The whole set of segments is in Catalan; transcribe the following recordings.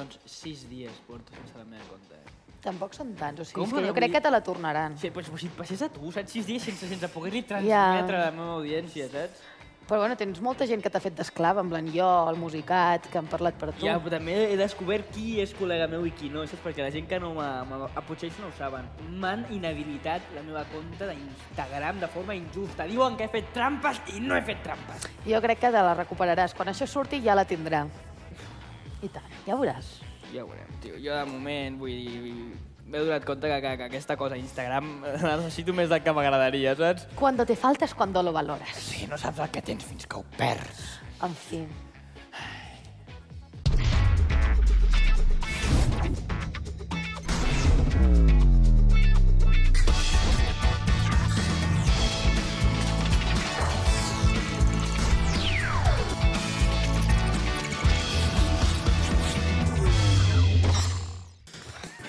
doncs 6 dies porto sense la meva compte. Tampoc són tants, o sigui, Com és que que jo no crec vull- que te la tornaran. Sí, però si et passés a tu, saps? 6 dies sense poder-li transmetre a la meva audiència, saps? Però bueno, tens molta gent que t'ha fet d'esclava, en plan jo, el musicat, que han parlat per tu. Ja, però també he descobert qui és col·lega meu i qui no, saps? Perquè la gent que no potser ells no ho saben. M'han inhabilitat la meva compte d'Instagram de forma injusta. Diuen que he fet trampes i no he fet trampes. Jo crec que te la recuperaràs. Quan això surti ja la tindrà. I tant, ja veuràs. Ja ho veurem, tio. Jo de moment, vull dir, m'he donat compte que aquesta cosa, Instagram, la necessito més del que m'agradaria, saps? Cuando te falta es cuando lo valoras. Sí, no saps el que tens fins que ho perds. En fi.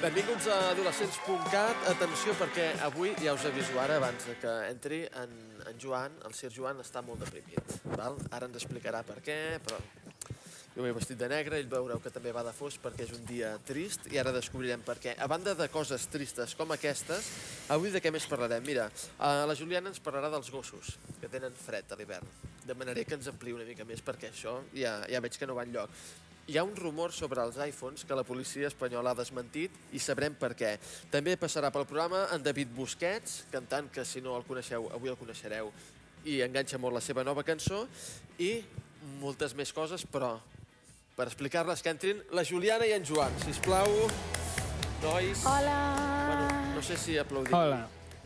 Benvinguts a adolescents.cat. Atenció, perquè avui, ja us aviso ara, abans que entri, en Joan, el Sir Joan, està molt deprimit. Val? Ara ens explicarà per què, però jo m'he vestit de negre, ell veureu que també va de fosc perquè és un dia trist i ara descobrirem per què. A banda de coses tristes com aquestes, avui de què més parlarem? Mira, la Juliana ens parlarà dels gossos, que tenen fred a l'hivern. Demanaré que ens ampliï una mica més perquè això ja veig que no va enlloc. Hi ha un rumor sobre els iPhones que la policia espanyola ha desmentit i sabrem per què. També passarà pel programa en David Busquets, cantant que si no el coneixeu, avui el coneixereu, i enganxa molt la seva nova cançó, i moltes més coses, però per explicar-les que entrin la Juliana i en Joan. Sisplau, nois. Hola! Bueno, no sé si aplaudim. Hola.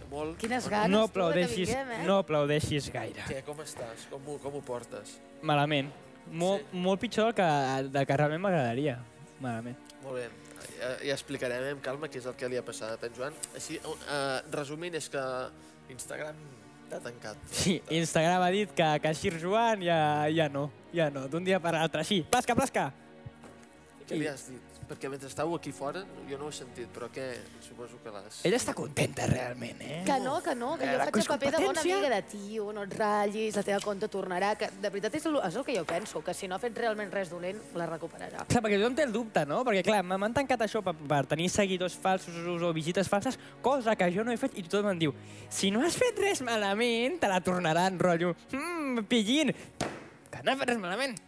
Molt. Quines ganes, No tu, de que vinguem, eh? no aplaudeixis gaire. Què, com estàs? Com ho portes? Malament. Molt pitjor del que realment m'agradaria. Malament. Molt bé, ja explicarem amb calma què és el que li ha passat a en Joan. Així, resumint, és que Instagram t'ha tancat. Sí, Instagram ha dit que Sir Joan ja no. D'un dia per l'altre. Així, plasca, plasca! Què li has dit? Perquè mentre estàveu aquí fora, jo no ho he sentit, però què? Suposo que l'has... Ella està contenta, realment, eh? Que no, que jo faig el paper de bona amiga de tio, no et ratllis, la teva compte tornarà, que de veritat és el que jo penso, que si no ha fet realment res dolent, la recuperarà. Clar, perquè tothom té el dubte, no? Perquè, clar, m'han tancat això per tenir seguidors falsos o visites falses, cosa que jo no he fet, i tothom em diu, si no has fet res malament, te la tornaran, rotllo. Pillín! Que no he fet res malament.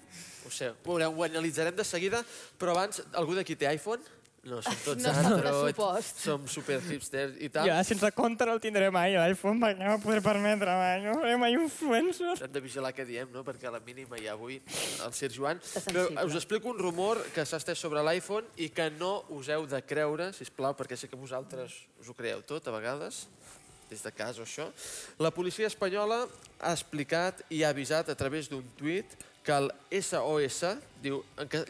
Ho sé, ho analitzarem de seguida, però abans, algú d'aquí té iPhone? No, som tots No està pressupost. som super hipsters i tal. Jo, sense compte no el tindré mai, l'iPhone, perquè no m'ho podré permetre mai, no faré mai influencer. Hem de vigilar què diem, no? Perquè a la mínima ja avui el Sir Joan... Està Però sensible. us explico un rumor que s'ha estès sobre l'iPhone i que no us heu de creure, sisplau, perquè sé que vosaltres us ho creieu tot, a vegades, des de casa o això. La policia espanyola ha explicat i ha avisat a través d'un tuit que el SOS, diu,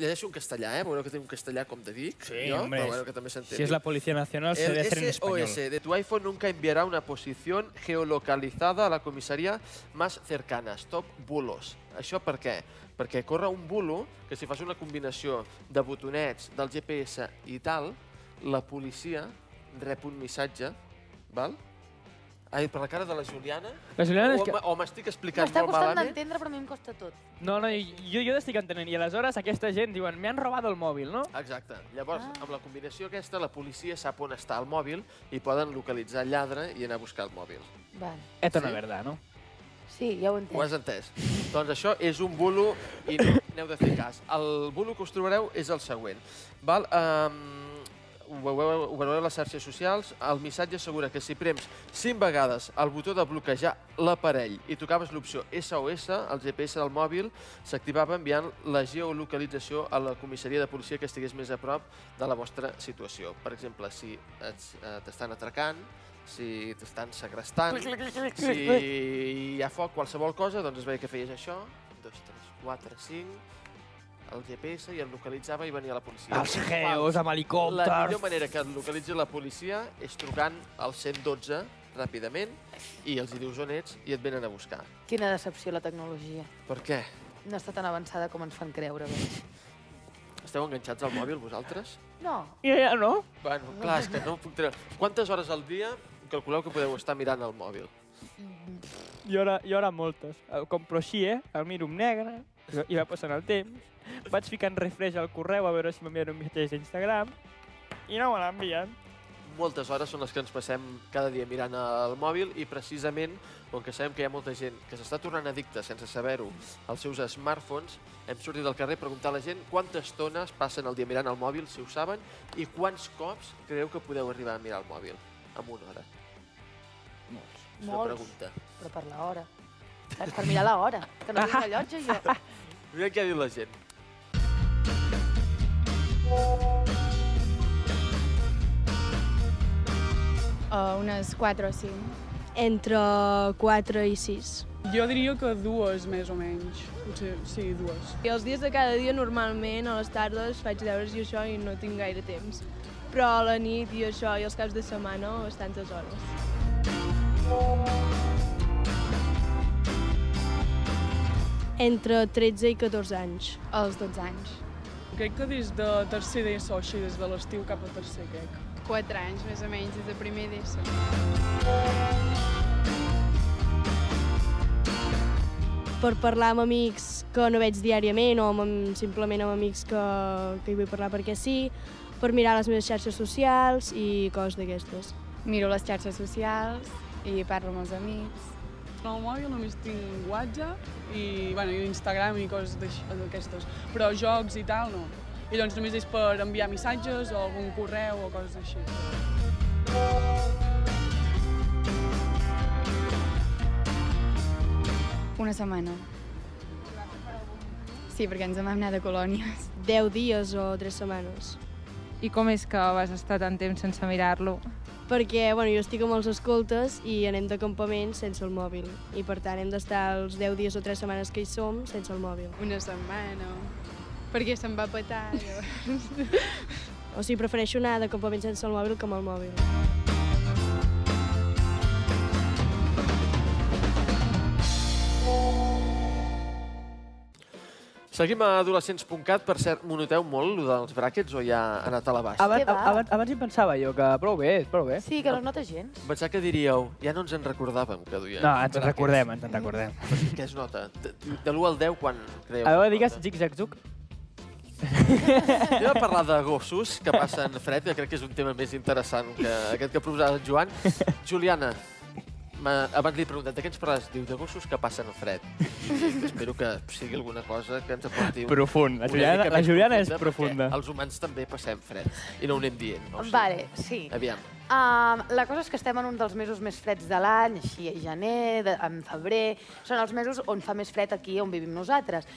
llegeixo en castellà, veureu que té un castellà com de Vic, hombre, però bueno, que també s'entén. Si es la Policía Nacional, se debe hacer en español. El SOS de tu iPhone nunca enviará una posición geolocalizada a la comisaría más cercana. Stop bulos. Això per què? Perquè corre un bulo que si fas una combinació de botonets, del GPS i tal, la policia rep un missatge, val? Ai, per la cara de la Juliana? La Juliana és que... O m'estic explicant M'està molt costant malament? d'entendre, però a mi em costa tot. No, jo estic entenent. I aleshores aquesta gent diuen, me han robado el mòbil, no? Exacte. Llavors, amb la combinació aquesta, la policia sap on està el mòbil i poden localitzar el lladre i anar a buscar el mòbil. Vale. Esto no es verdad, no? Sí, ja ho Ho has entenc. entès? Doncs això és un bulo i no n'heu de fer cas. El bulo que us trobareu és el següent. Val? Ho veureu a les xarxes socials. El missatge assegura que si prems 5 vegades el botó de bloquejar l'aparell i tocaves l'opció SOS, el GPS del mòbil s'activava enviant la geolocalització a la comissaria de policia que estigués més a prop de la vostra situació. Per exemple, si t'estan atracant, si t'estan segrestant, si hi ha foc, qualsevol cosa, doncs es veia que feies això. 2, 3, 4, 5... el GPS i el localitzava i venia la policia. Els geos amb helicòpters... La millor manera que el localitzi la policia és trucant al 112 ràpidament i els hi dius on ets i et venen a buscar. Quina decepció la tecnologia. Per què? No està tan avançada com ens fan creure. Veig. Esteu enganxats al mòbil, vosaltres? No. Ja no? Bueno, clar, és que no puc treure... Quantes hores al dia calculeu que podeu estar mirant el mòbil? Jo ara moltes. Compro així, el miro en negre, I va passant el temps, vaig ficant refresh al correu a veure si m'enviaran un missatge d'Instagram i no me l'envien. Moltes hores són les que ens passem cada dia mirant el mòbil i precisament, com que sabem que hi ha molta gent que s'està tornant addicta sense saber-ho als seus smartphones, hem sortit al carrer a preguntar a la gent quantes estones passen el dia mirant el mòbil, si ho saben, i quants cops creieu que podeu arribar a mirar el mòbil en una hora. Molts. És una pregunta. Però per l'hora. Saps? Per mirar l'hora, que no tinc rellotge jo. Mira què ha dit la gent. Unes 4 o 5. Entre 4 i 6. Jo diria que 2, més o menys. Potser, sí, 2. I els dies de cada dia, normalment, a les tardes, faig deures i això i no tinc gaire temps. Però a la nit i això, i els caps de setmana, bastantes hores. Entre 13 i 14 anys. Als 12 anys. Crec que des de tercer d'ESO, així, des de l'estiu cap a tercer, crec. 4 anys, més o menys, des de primer d'ESO. Per parlar amb amics que no veig diàriament o simplement amb amics que hi vull parlar perquè sí, per mirar les meves xarxes socials i coses d'aquestes. Miro les xarxes socials i parlo amb els amics. En el mòbil només tinc WhatsApp i Instagram i coses d'aquestes, però jocs i tal no. I doncs només és per enviar missatges o algun correu o coses així. Una setmana. Sí, perquè ens vam anar de colònies. 10 dies o 3 setmanes. I com és que vas estar tant temps sense mirar-lo? Perquè jo estic amb els escoltes i anem de campament sense el mòbil. I per tant hem d'estar els 10 dies o 3 setmanes que hi som sense el mòbil. Una setmana, perquè se'm va petar. O sigui, prefereixo anar de campament sense el mòbil que amb el mòbil. Seguim a adolescents.cat. Per cert, m'ho noteu molt, allò dels bràquets, o ja ha anat a la baixa? Abans hi pensava jo, que prou bé, prou bé. Sí, que no es nota gens. Pensava que diríeu, ja no ens en recordàvem que duien. No, ens en recordem, ens en recordem. Què es nota? De l'1 al 10, quan creieu? A veure, digues zig-zag-zug. Anem a parlar de gossos que passen fred, que crec que és un tema més interessant que aquest que proposava en Joan. Juliana, abans li he preguntat de què ens parles? Diu, de gossos que passen fred. I espero que sigui alguna cosa que ens aporti... Profund. La Juliana és profunda. Els humans també passem fred i no ho anem dient. No? Vale, sí. Aviam. La cosa és que estem en un dels mesos més freds de l'any, així a gener, en febrer. Són els mesos on fa més fred aquí on vivim nosaltres.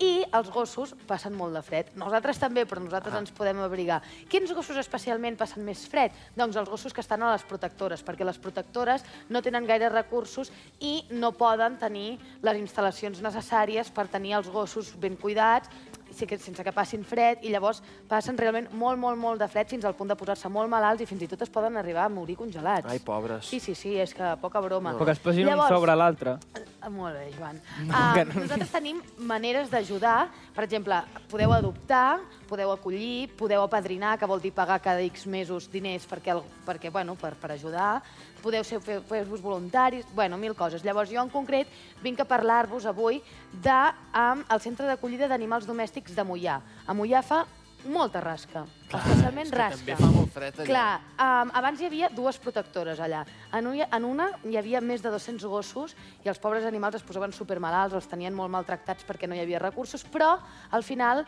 I els gossos passen molt de fred. Nosaltres també, però nosaltres ens podem abrigar. Quins gossos especialment passen més fred? Doncs els gossos que estan a les protectores, perquè les protectores no tenen gaire recursos i no poden tenir les instal·lacions necessàries per tenir els gossos ben cuidats, sense que passin fred, i llavors passen realment molt de fred fins al punt de posar-se molt malalts i fins i tot es poden arribar a morir congelats. Ai, pobres. Sí, és que poca broma. Però que es posin un sobre l'altre. Molt bé, Joan. Nosaltres tenim maneres d'ajudar. Per exemple, podeu adoptar, podeu acollir, podeu apadrinar, que vol dir pagar cada X mesos diners per ajudar. Podeu fer-vos voluntaris, mil coses. Llavors, jo en concret vinc a parlar-vos avui del Centre d'Acollida d'Animals Domèstics de Moià. A Moià fa molta rasca, especialment rasca. També fa molt fred allà. Clar, abans hi havia 2 protectores allà. En una hi havia més de 200 gossos i els pobres animals es posaven supermalalts, els tenien molt maltractats perquè no hi havia recursos, però al final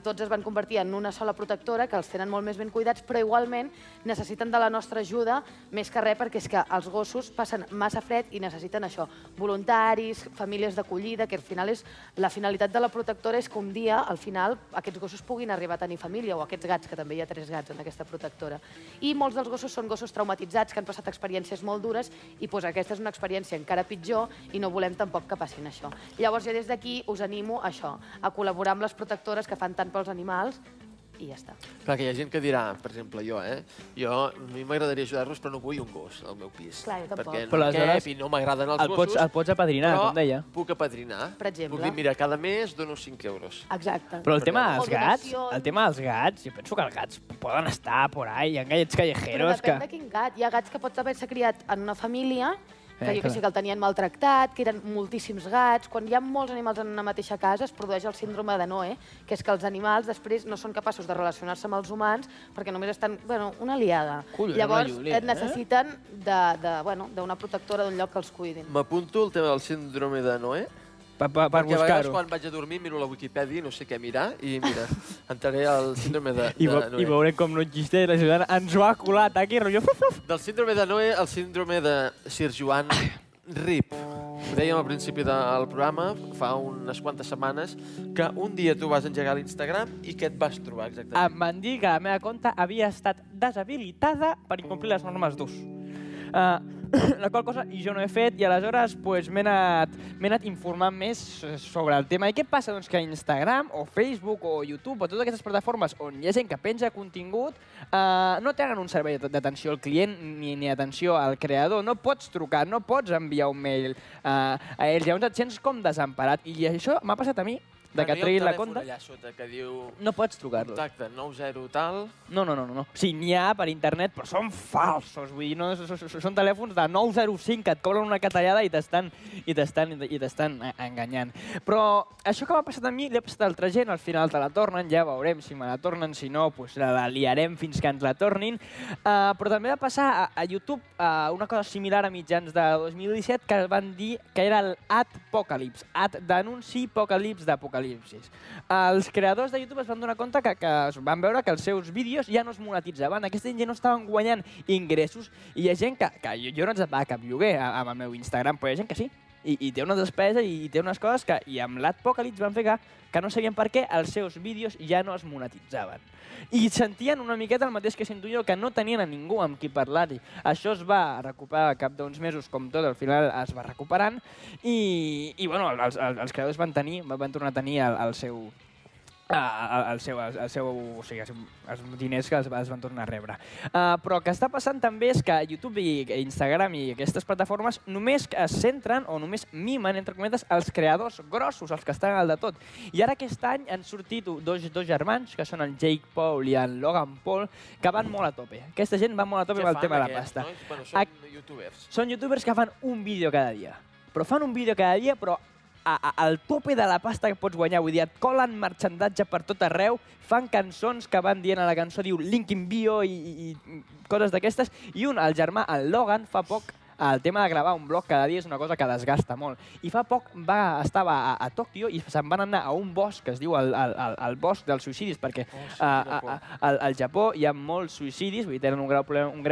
tots es van convertir en una sola protectora, que els tenen molt més ben cuidats, però igualment necessiten de la nostra ajuda més que res, perquè és que els gossos passen massa fred i necessiten això, voluntaris, famílies d'acollida, que al final la finalitat de la protectora és que un dia, al final, aquests gossos puguin arribar a tenir família, o aquests gats, que també hi ha 3 gats en aquesta protectora. I molts dels gossos són gossos traumatitzats, que han passat experiències molt dures, i aquesta és una experiència encara pitjor, i no volem tampoc que passin això. Llavors jo des d'aquí us animo a això, a col·laborar amb les protectores que fan tant pels animals, i ja està. Clar, que hi ha gent que dirà, per exemple, a mi m'agradaria ajudar-los, però no vull un gos al meu pis. Clar, jo tampoc. Perquè no cap i no m'agraden els gossos. El pots apadrinar, com deia. Però puc apadrinar. Per exemple. Puc dir, mira, cada mes dono 5 euros. Exacte. Però el tema dels gats, jo penso que els gats poden estar por ahí, hi ha gats callejeros que... Però depèn de quin gat. Hi ha gats que pots haver-se criat en una família que jo que sé, que el tenien maltractat, que eren moltíssims gats. Quan hi ha molts animals en una mateixa casa es produeix el síndrome de Noé, que és que els animals després no són capaços de relacionar-se amb els humans perquè només estan, una liada. Llavors necessiten d'una protectora d'un lloc que els cuidin. M'apunto el tema del síndrome de Noé. Per Perquè a vegades buscar-ho. quan vaig a dormir miro la Wikipedia i no sé què mirar i mira, entraré al síndrome de Noé. I veurem com no existeix. La ciutadana ens ho ha colat aquí, rotllo. Del síndrome de Noé al síndrome de Sir Joan Rip. Ho dèiem al principi del programa, fa unes quantes setmanes, que un dia tu vas engegar l'Instagram i què et vas trobar exactament? Em van dir que la meva compte havia estat deshabilitada per incomplir les normes d'ús. La qual cosa jo no he fet i aleshores m'he anat informant més sobre el tema. I què passa? Doncs que Instagram o Facebook o YouTube o totes aquestes plataformes on hi ha gent que penja contingut no tenen un servei d'atenció al client ni atenció al creador. No pots trucar, no pots enviar un mail a ells. Llavors et sents com desemparat. I això m'ha passat a mi, de que treguis la compte. Allà sota que diu... No pots trucar-los. Contacte 90 tal... No. O sigui, n'hi ha per internet, però són falsos. Vull dir, són telèfons de 905 que et cobren una catallada i t'estan enganyant. Però això que m'ha passat a mi li ha passat a altra gent. Al final te la tornen, ja veurem si me la tornen. Si no, doncs la liarem fins que ens la tornin. Però també va passar a YouTube una cosa similar a mitjans de 2017 que van dir que era el Adpocalypse. D'anunci apocalipsi d'apocalipsis. Els creadors de YouTube es van donar compte que van veure que els seus vídeos ja no es monetitzaven. Aquesta gent ja no estaven guanyant ingressos i hi ha gent que jo no ens paga cap lloguer amb el meu Instagram, però hi ha gent que sí. I té una despesa i té unes coses que i amb l'Adpocalypse van fer que no sabien per què els seus vídeos ja no es monetitzaven. I sentien una miqueta el mateix que sento jo, que no tenien a ningú amb qui parlar-hi. Això es va recuperar al cap d'uns mesos, com tot, al final es va recuperant, i els creadors van tornar a tenir els diners que els van tornar a rebre. Però el que està passant també és que YouTube i Instagram i aquestes plataformes només es centren o només mimen, entre cometes, els creadors grossos, els que estan al de tot. I ara aquest any han sortit dos germans, que són el Jake Paul i el Logan Paul, que van molt a tope. Aquesta gent va molt a tope amb el tema de la pasta. Són youtubers. Són youtubers que fan un vídeo cada dia. Però fan un vídeo cada dia, però al tope de la pasta que pots guanyar. Vull dir, et colen marxandatge per tot arreu, fan cançons que van dient a la cançó, diu link in bio i coses d'aquestes. I el germà, el Logan, fa poc, el tema de gravar un blog cada dia és una cosa que desgasta molt. I fa poc estava a Tòquio i se'n van anar a un bosc que es diu el bosc dels suïcidis, perquè al Japó hi ha molts suïcidis, vull dir, tenen un greu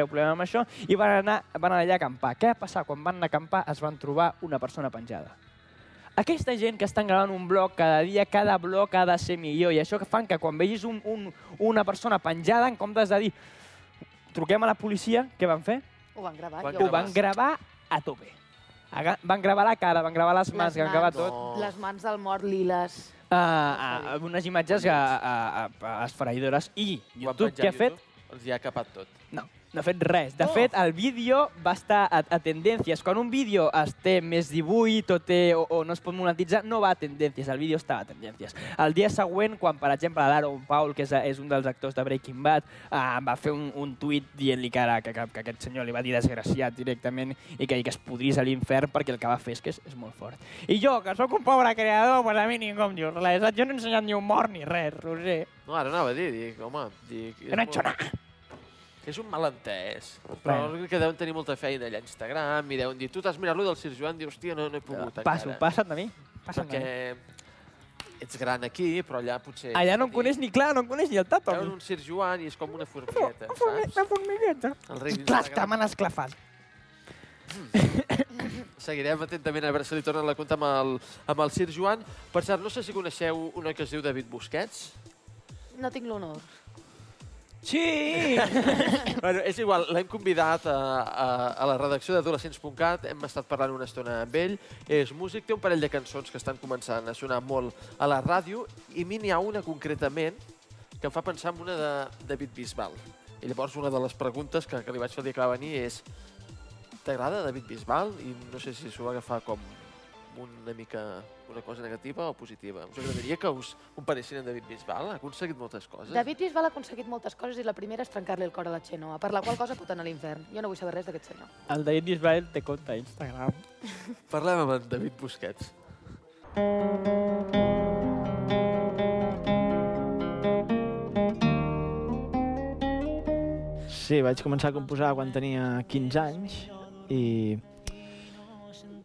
problema amb això, i van anar allà a acampar. Què va passar? Quan van anar a acampar es van trobar una persona penjada. Aquesta gent que estan gravant un blog cada dia, cada blog ha de ser millor, i això que fan que quan vegis una persona penjada, en comptes de dir truquem a la policia, què van fer? Ho van gravar. Ho van gravar a tope. Van gravar la cara, van gravar les mans, van gravar tot. Les mans del mort liles. Unes imatges esfereïdores. I YouTube què ha fet? Els hi ha capat tot. No ha fet res. De fet, el vídeo va estar a tendències. Quan un vídeo té més dibuix o no es pot monetitzar, no va a tendències. El vídeo estava a tendències. El dia següent, quan, per exemple, l'Aaron Paul, que és un dels actors de Breaking Bad, va fer un tuit dient-li que aquest senyor li va dir desgraciat directament i que es podrís a l'infern perquè el que va fer és que és molt fort. I jo, que sóc un pobre creador, pues a mi ningú em diu res. Jo no he ensenyat ni un mort ni res, Roser. No, ara anava a dir, home... Jo no he hecho nada. És un malentès, però que deuen tenir molta feina allà a Instagram i deuen dir, tu t'has mirat-lo del Sir Joan, dius, hòstia, no he pogut encara. Passa't de mi. Perquè ets gran aquí, però allà potser... Allà no em coneix ni el Tato. Veuen un Sir Joan i és com una formigueta, saps? Una formigueta. Clar, que m'han esclafat. Seguirem atentament a veure si li tornen la compte amb el Sir Joan. Per cert, no sé si coneixeu una que es diu David Busquets. No tinc l'honor. Sí! Bueno, és igual, l'hem convidat a la redacció d'adolescents.cat, hem estat parlant una estona amb ell, és músic, té un parell de cançons que estan començant a sonar molt a la ràdio, i a mi n'hi ha una concretament que em fa pensar en una de David Bisbal. I llavors una de les preguntes que li vaig fer el dia que va venir és: t'agrada David Bisbal? I no sé si s'ho va agafar com una mica una cosa negativa o positiva? Us agradaria que us comparessin en David Bisbal? Ha aconseguit moltes coses. David Bisbal ha aconseguit moltes coses i la primera és trencar-li el cor a la Xenoa, per la qual cosa pot anar a l'infern. Jo no vull saber res d'aquest senyor. El David Bisbal té compte a Instagram. Parlem amb en David Busquets. Sí, vaig començar a composar quan tenia 15 anys i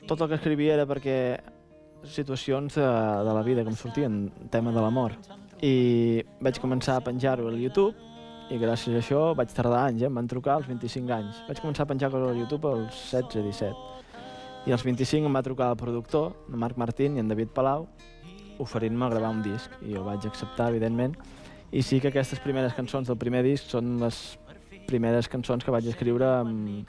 tot el que escrivia era perquè situacions de la vida que em sortien, tema de l'amor. I vaig començar a penjar-ho al YouTube i gràcies a això vaig tardar anys, em van trucar als 25 anys. Vaig començar a penjar coses al YouTube als 16-17. I als 25 em va trucar el productor, en Marc Martín i en David Palau, oferint-me gravar un disc. I jo vaig acceptar, evidentment. I sí que aquestes primeres cançons del primer disc són les primeres cançons que vaig escriure amb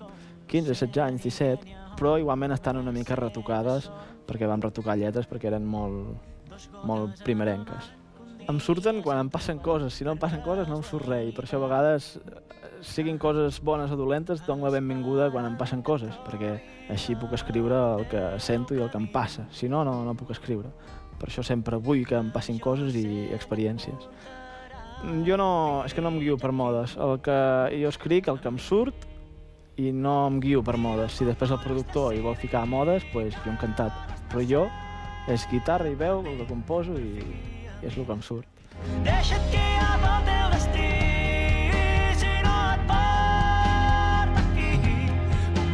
15, 16 anys, 17, però igualment estan una mica retocades perquè vam retocar lletres perquè eren molt primerenques. Em surten quan em passen coses, si no em passen coses no em surt res, i per això a vegades, siguin coses bones o dolentes, dono la benvinguda quan em passen coses, perquè així puc escriure el que sento i el que em passa, si no, no puc escriure. Per això sempre vull que em passin coses i experiències. Jo és que no em guio per modes, el que jo escric, el que em surt, i no em guio per modes. Si després el productor hi vol ficar modes, doncs jo encantat. Però jo és guitarra i veu, el que composo i és el que em surt. Deixa't guiar pel teu destí, si no et porta aquí,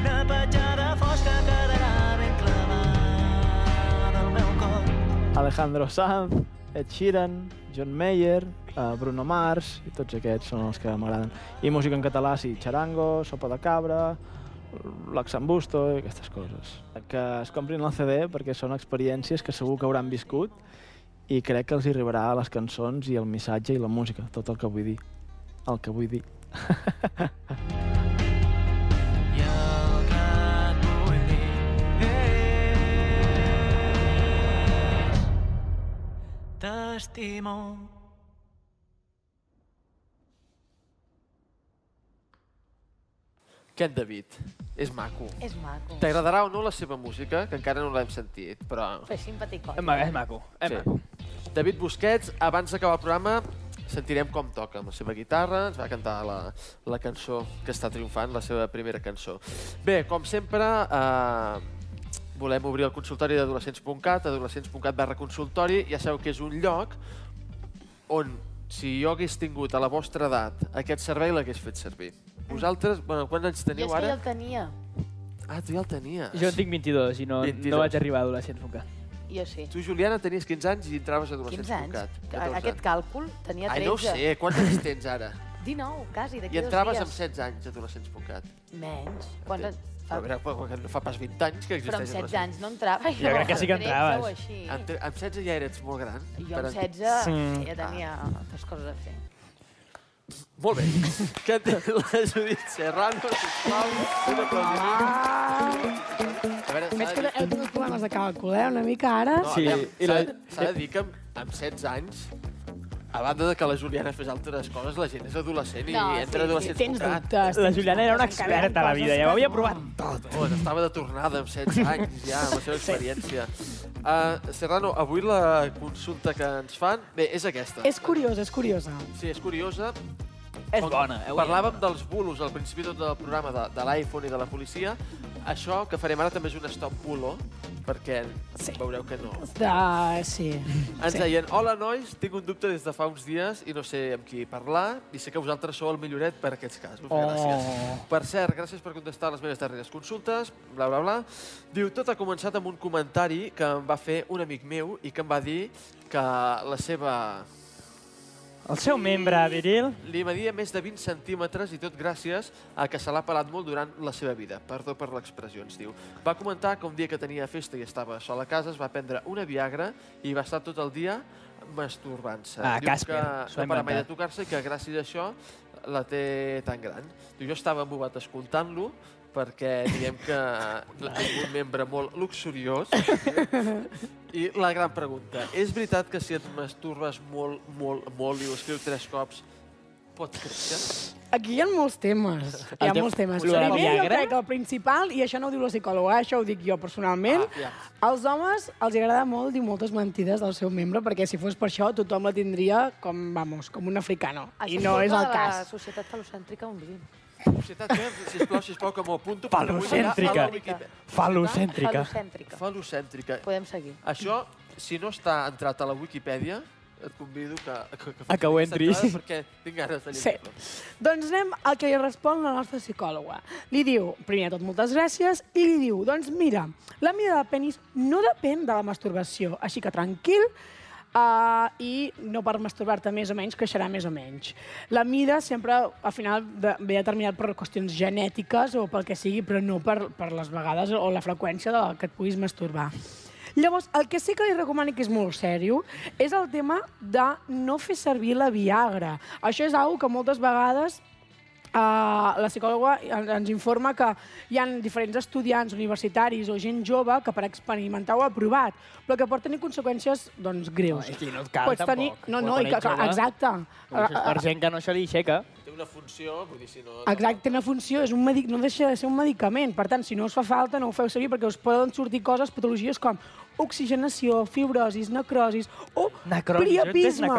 una petjada fosca quedarà ben clavada al meu cor. Alejandro Sanz, Ed Sheeran, John Mayer, Bruno Mars, i tots aquests són els que m'agraden. I música en català, sí, Charango, Sopa de Cabra, L'Axambusto i aquestes coses. Que es comprin el CD perquè són experiències que segur que hauran viscut i crec que els arribarà a les cançons i el missatge i la música, tot el que vull dir. El que vull dir. I el que et vull dir és t'estimo. Aquest David és maco. És maco. T'agradarà o no la seva música, que encara no l'hem sentit, però... Fer simpaticot. És maco, és maco. David Busquets, abans d'acabar el programa, sentirem com toca amb la seva guitarra, ens va cantar la cançó que està triomfant, la seva primera cançó. Bé, com sempre, volem obrir el consultori d'adolescents.cat, adolescents.cat/consultori. Ja sabeu que és un lloc on, si jo hagués tingut a la vostra edat aquest servei, l'hagués fet servir. Vosaltres, bueno, quants anys teniu ara? Jo és que ja el tenia. Ah, tu ja el tenies. Jo en tinc 22 i no vaig arribar a adolescents.cat. Jo sí. Tu, Juliana, tenies 15 anys i entraves a adolescents.cat. 15 anys? Aquest càlcul tenia 13. Ai, no ho sé. Quants anys tens ara? 19, quasi, d'aquí 2 dies. I entraves amb 16 anys a adolescents.cat. Menys. Quants anys? A veure, no fa pas 20 anys que existeix. Però amb 16 anys no entrava. Jo crec que sí que entraves. Amb 16 ja eres molt gran. Jo amb 16 ja tenia altres coses a fer. Molt bé. Què té la Judit Serrano, sisplau? Un aplaudiment. Veig que heu tingut problemes de càlcul, una mica ara. Sí. S'ha de dir que amb 16 anys, a banda de que la Juliana fes altres coses, la gent és adolescent i entra a adolescents.cat. La Juliana era una experta a la vida, ja ho havia provat tot. Estava de tornada amb 16 anys ja, amb la seva experiència. Serrano, avui la consulta que ens fan, bé, és aquesta. És curiosa, és curiosa. Sí, és curiosa. És bona. Parlàvem dels bulos al principi tot del programa de l'iPhone i de la policia. Això que farem ara també és un stop bulo, perquè veureu que no. Sí. Ens deien, hola nois, tinc un dubte des de fa uns dies i no sé amb qui parlar i sé que vosaltres sou el milloret per aquests casos. Gràcies. Per cert, gràcies per contestar les meves darreres consultes, bla, bla, bla. Diu, tot ha començat amb un comentari que em va fer un amic meu i que em va dir que la seva... El seu membre viril... Li media més de 20 centímetres i tot gràcies a que se l'ha pelat molt durant la seva vida. Perdó per l'expressió, ens diu. Va comentar que un dia que tenia festa i estava sol a casa es va prendre una Viagra i va estar tot el dia masturbant-se. Ah, diu Casper, que no para mai de tocar-se i que gràcies a això la té tan gran. Diu, jo estava embobat escoltant-lo perquè diguem que és un membre molt luxuriós. I la gran pregunta, és veritat que si et masturbes molt, molt, molt i ho escriu 3 cops, pot créixer? Aquí hi ha molts temes. Hi ha molts temes. Primer, jo crec que el principal, i això no ho diu la psicòloga, això ho dic jo personalment, als homes els agrada molt dir moltes mentides del seu membre, perquè si fos per això tothom la tindria com, vamos, com un africano. I no és el cas. La societat falocèntrica on vivim. Societat, sisplau, que m'ho apunto. Falocèntrica. Falocèntrica. Falocèntrica. Podem seguir. Això, si no està entrat a la Wikipedia, et convido que ho entris. Perquè tinc ganes de Sí. llegir-lo. Doncs anem al que li respon la nostra psicòloga. Li diu, primer de tot, moltes gràcies, i li diu, doncs mira, la mida del penis no depèn de la masturbació, així que tranquil, i no per masturbar-te més o menys creixerà més o menys. La mida sempre, al final, ve determinat per qüestions genètiques o pel que sigui, però no per les vegades o la freqüència de que et puguis masturbar. Llavors, el que sí que li recomano que és molt sèrio és el tema de no fer servir la Viagra. Això és una que moltes vegades la psicòloga ens informa que hi ha diferents estudiants universitaris o gent jove que per experimentar ho ha provat, però que pot tenir conseqüències greus. I no et cal, tampoc. Exacte. Per gent que no se li aixeca. Té una funció, vull dir, si no... Exacte, té una funció, no deixa de ser un medicament. Per tant, si no us fa falta, no ho feu servir, perquè us poden sortir coses, patologies com oxigenació, fibrosis, necrosis o priapisme.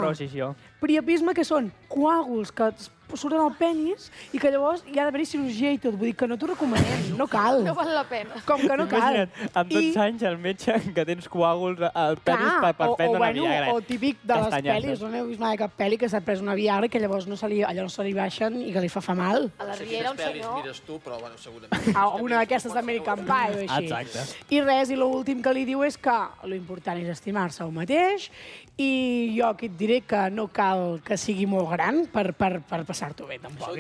Priapisme, que són coàguls que surten al penis i que llavors hi ha d'haver-hi cirurgia i tot. Vull dir que no t'ho recomanem, no cal. No val la pena. Com que no cal. Imagina't, amb 12 anys el metge que tens coàguls al penis per prendre una Viagra. O típic de les pel·lis, no heu vist mai cap pel·li que s'ha pres una Viagra i que llavors allò no se li baixen i que li fa mal. A la Riera un senyor... Mires tu, però bueno, segurament... Una d'aquestes d'American Pie o així. Exacte. I res, i l'últim que li diu és que l'important és estimar-se un mateix i jo aquí et diré que no cal que sigui molt gran per passar-t'ho bé, tampoc,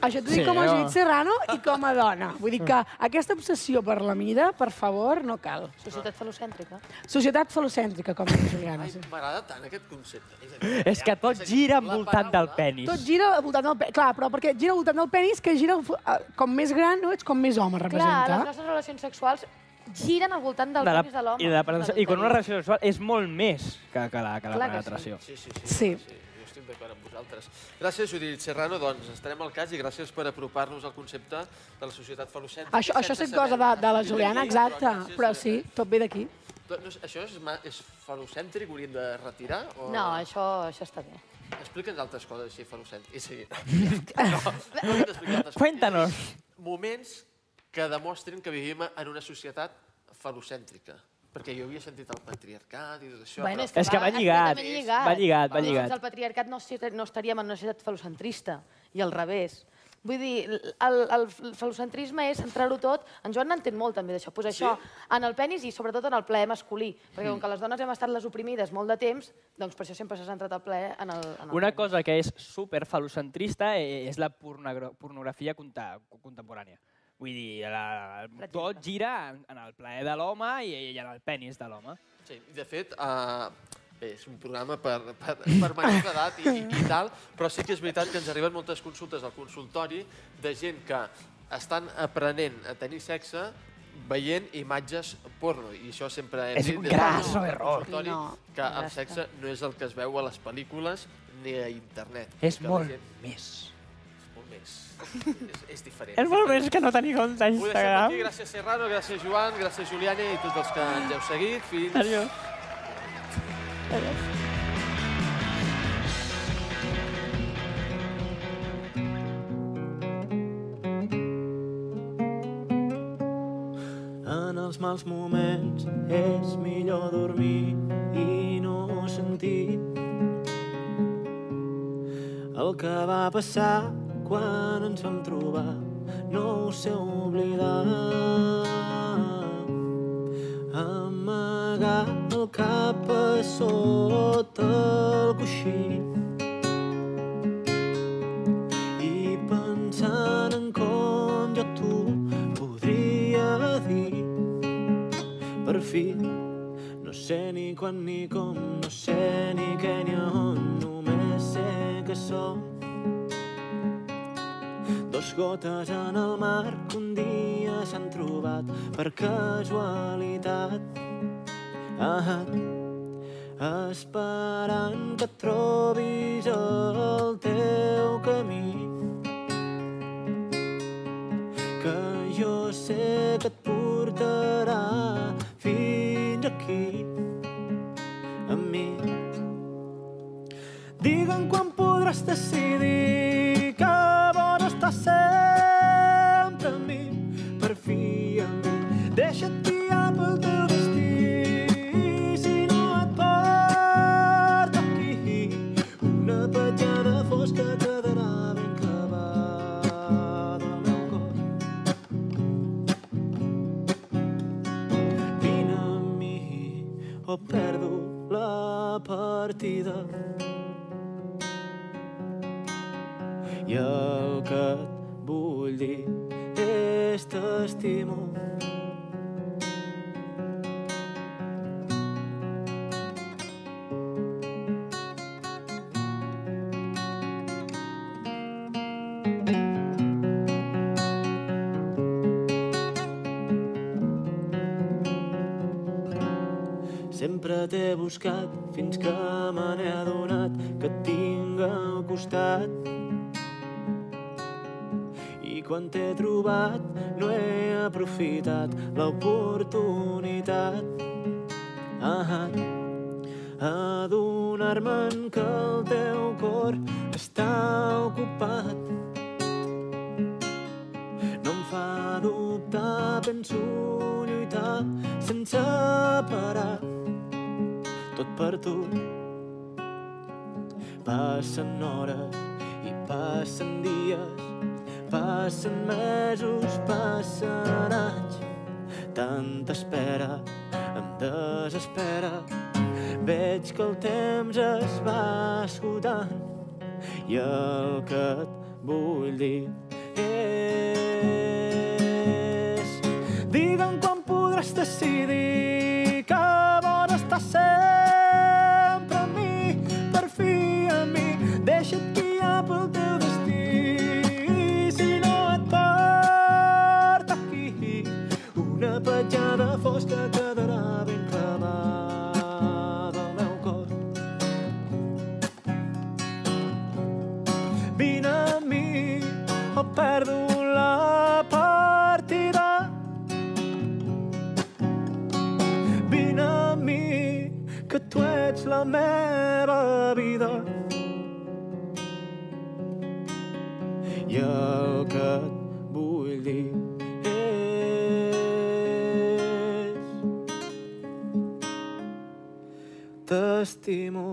Això t'ho dic com a Judit Serrano i com a dona. Vull dir que aquesta obsessió per la mida, per favor, no cal. Societat falocèntrica. Societat falocèntrica, com diu Juliana. M'agrada tant aquest concepte. És que tot gira envoltant del penis. Tot gira envoltant del penis. Clar, però perquè gira envoltant del penis, que gira com més gran, no? Ets com més home, representa. Clar, les nostres relacions sexuals giren al voltant del penis de l'home. I quan una relació sexual és molt més que la penetració. Sí. Jo estic d'acord amb vosaltres. Gràcies, Judit Serrano. Doncs estarem al cas i gràcies per apropar-nos al concepte de la societat falocèntrica. Això és cosa de la Juliana, exacte. Però sí, tot ve d'aquí. Això és falocèntric? Hauríem de retirar? No, això està bé. Explica'ns altres coses així falocèntriques. Cuéntanos. Moments que demostrin que vivim en una societat falocèntrica. Perquè jo havia sentit el patriarcat i tot això. És que va lligat. Va lligat. Sense el patriarcat no estaríem en una societat falocentrista, i al revés. Vull dir, el falocentrisme és centrar-ho tot... En Joan n'entén molt també d'això. Doncs això, en el penis i sobretot en el plaer masculí. Perquè com que les dones hem estat les oprimides molt de temps, doncs per això sempre s'ha centrat el plaer en el Una cosa que és super falocentrista és la pornografia contemporània. Vull dir, tot gira en el plaer de l'home i en el penis de l'home. Sí, de fet, és un programa per menors d'edat i tal, però sí que és veritat que ens arriben moltes consultes al consultori de gent que estan aprenent a tenir sexe veient imatges porno. I això sempre hem dit... És un grasso error. Que el sexe no és el que es veu a les pel·lícules ni a internet. És molt més. És diferent. És molt més que no tenir compte a Instagram. Ho deixem aquí. Gràcies, Serrano, gràcies, Joan, gràcies, Juliana i tots els que ens heu seguit. Fins... Adiós. En els mals moments és millor dormir i no sentir el que va passar quan ens vam trobar. No ho sé oblidar. Amagar el cap a sota el coixí i pensant en com jo t'ho podria dir. Per fi, no sé ni quan ni com, no sé ni què ni on, només sé que som dos gotes en el mar que un dia s'han trobat per casualitat. Esperant que trobis el teu vestida i el que et vull dir és t'estimo. Sempre t'he buscat fins que me n'he adonat que et tinc al costat. I quan t'he trobat no he aprofitat l'oportunitat. Adonar-me'n que el teu cor està ocupat. No em fa dubtar, penso lluitar sense parar. Tot per tu. Passen hores i passen dies, passen mesos, passen anys. Tanta espera em desespera. Veig que el temps es va esgotant i el que et vull dir és: digue'm quan podràs decidir que vol estar sempre amb mi, per fi amb mi. Deixa't guiar pel teu destí. Si no et porta aquí, una petjada fosca quedarà ben clavada al meu cor. Vine amb mi o perdo la partida. Vine amb mi, que tu ets la meva vida. I el que et vull dir és: t'estimo.